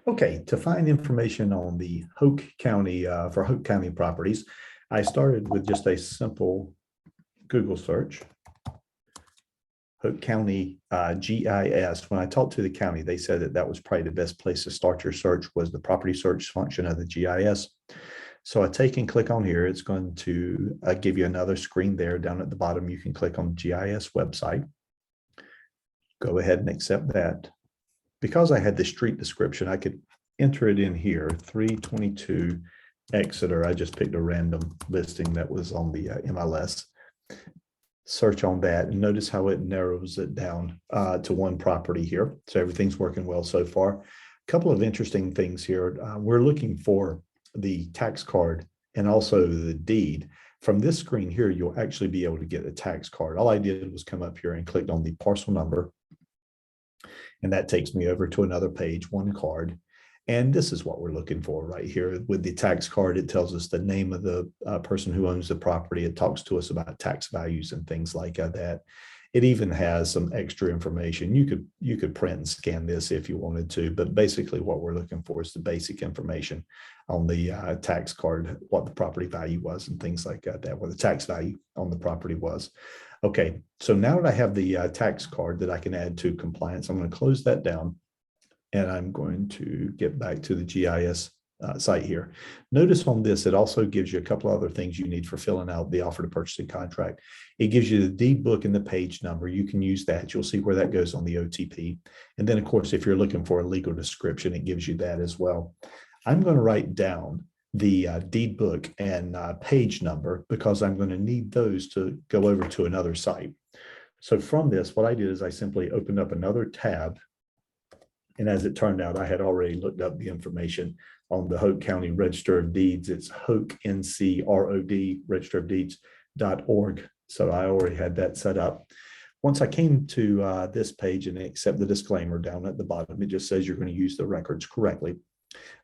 Okay, to find information on the Hoke County, for Hoke County properties, I started with just a simple Google search. Hoke County GIS. When I talked to the county, they said that that was probably the best place to start your search was the property search function of the GIS. So I take and click on here. It's going to give you another screen there. Down at the bottom, you can click on GIS website. Go ahead and accept that. Because I had the street description, I could enter it in here, 322 Exeter. I just picked a random listing that was on the MLS. Search on that and notice how it narrows it down to one property here. So everything's working well so far. A couple of interesting things here. We're looking for the tax card and also the deed. From this screen here, you'll actually be able to get a tax card. All I did was come up here and clicked on the parcel number. And that takes me over to another page, one card. And this is what we're looking for right here. With the tax card, it tells us the name of the person who owns the property. It talks to us about tax values and things like that. It even has some extra information. You could print and scan this if you wanted to, but basically what we're looking for is the basic information on the tax card, what the property value was and things like that, what the tax value on the property was. Okay, so now that I have the tax card that I can add to compliance, I'm going to close that down and I'm going to get back to the GIS site here. Notice on this, it also gives you a couple other things you need for filling out the offer to purchase contract. It gives you the deed book and the page number. You can use that. You'll see where that goes on the OTP. And then, of course, if you're looking for a legal description, it gives you that as well. I'm going to write down the deed book and page number because I'm going to need those to go over to another site. So from this, what I did is I simply opened up another tab. And as it turned out, I had already looked up the information on the Hoke County Register of Deeds. It's Hoke NCROD, Register of Deeds.org. So I already had that set up. Once I came to this page and accept the disclaimer down at the bottom, it just says you're going to use the records correctly.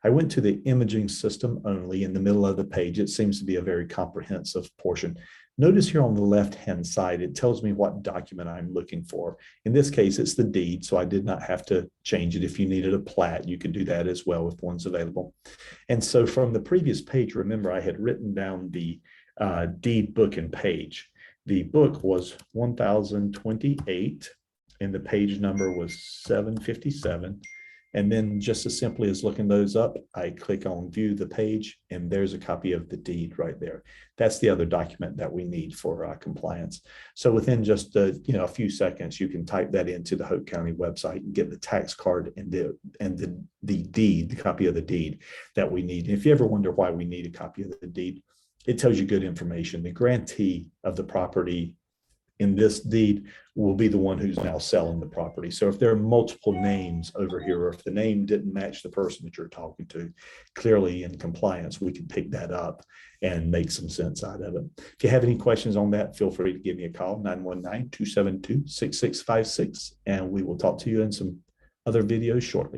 I went to the imaging system only in the middle of the page. It seems to be a very comprehensive portion. Notice here on the left-hand side, it tells me what document I'm looking for. In this case, it's the deed, so I did not have to change it. If you needed a plat, you can do that as well if one's available. And so from the previous page, remember, I had written down the deed book and page. The book was 1028, and the page number was 757. And then just as simply as looking those up, I click on view the page and there's a copy of the deed right there. That's the other document that we need for compliance. So within just a few seconds, you can type that into the Hoke County website and get the tax card and the deed, the copy of the deed that we need. And if you ever wonder why we need a copy of the deed, it tells you good information. The grantee of the property in this deed will be the one who's now selling the property. So if there are multiple names over here, or if the name didn't match the person that you're talking to, clearly in compliance, we can pick that up and make some sense out of it. If you have any questions on that, feel free to give me a call, 919-272-6656, and we will talk to you in some other videos shortly.